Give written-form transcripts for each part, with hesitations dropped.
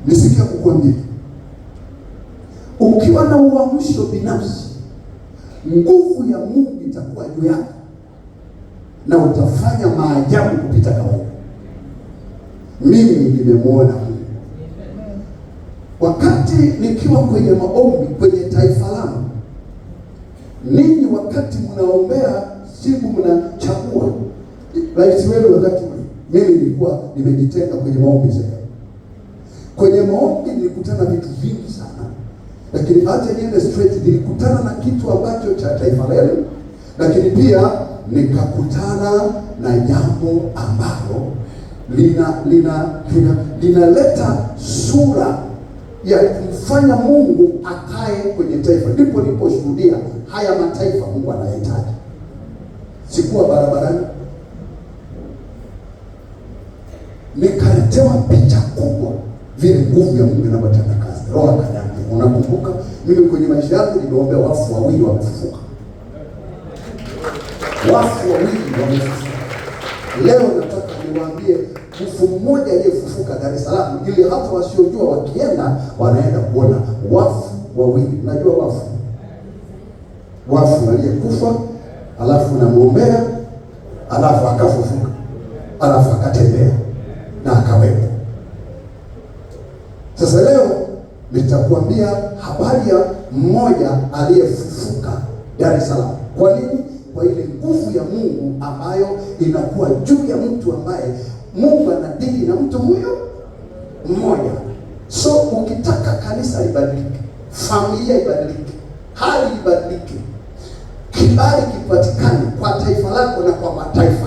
Nisikia kukwambia, ukiwa na uamsho binafsi, nguvu ya Mungu itakuwa juu yako na utafanya maajabu kupita kawaida. Mimi nimemwona Mungu wakati nikiwa kwenye maombi kwenye taifa langu. Ninyi wakati mnaombea, siku mnachagua rais wenu, wakati mimi nilikuwa nimejitenga kwenye maombi zaidi. Kwenye maombi nilikutana vitu vingi sana, lakini hata niende straight, nilikutana na kitu ambacho cha taifa lenu, lakini pia nikakutana na jambo ambalo linaleta sura ya kumfanya Mungu akae kwenye taifa. Ndipo niliposhuhudia haya mataifa Mungu anayahitaji. Sikuwa barabarani, nikaletewa picha kubwa vile nguvu ya Mungu inavyotenda kazi. Roho akaniambia, unakumbuka mimi kwenye maisha yangu niliombea wafu wawili wamefufuka. Wafu wawili wamefufuka. Leo nataka niwaambie mfu mmoja aliyefufuka Dar es Salaam, ili hata wasiojua wakienda wanaenda kuona wafu wawili. Unajua wafu aliyekufa, alafu namuombea, alafu akafufuka, alafu akatembea na akawepo. Sasa leo nitakwambia habari ya mmoja aliyefufuka Dar es Salaam. Kwa nini? Kwa ile nguvu ya Mungu ambayo inakuwa juu ya mtu ambaye Mungu anadili na mtu huyo mmoja. So ukitaka kanisa libadilike, familia ibadilike, hali ibadilike, kibali kipatikane kwa taifa lako na kwa mataifa,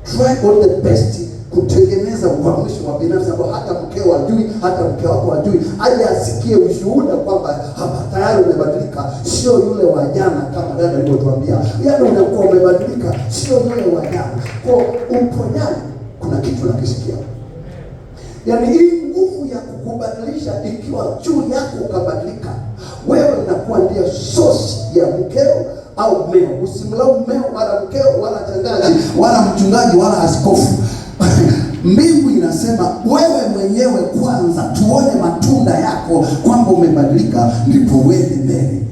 try all the best kutengeneza uamsho wa binafsi ambao hata mkeo hajui, hata mke wako hajui, aje asikie ushuhuda kwamba hapa tayari umebadilika, sio yule wa jana. Kama dada alivyotuambia, yaani unakuwa umebadilika, sio yule wa jana. Kwa uponyaji kuna kitu nakisikia. Yaani hii nguvu ya kukubadilisha ikiwa juu yako ukabadilika, wewe unakuwa ndio source ya mkeo au mmeo. Usimlaumu mmeo wala mkeo wala shangazi wala mchungaji wala askofu. Mbingu inasema wewe mwenyewe kwanza, tuone matunda yako kwamba umebadilika, ndipo wewe mbele.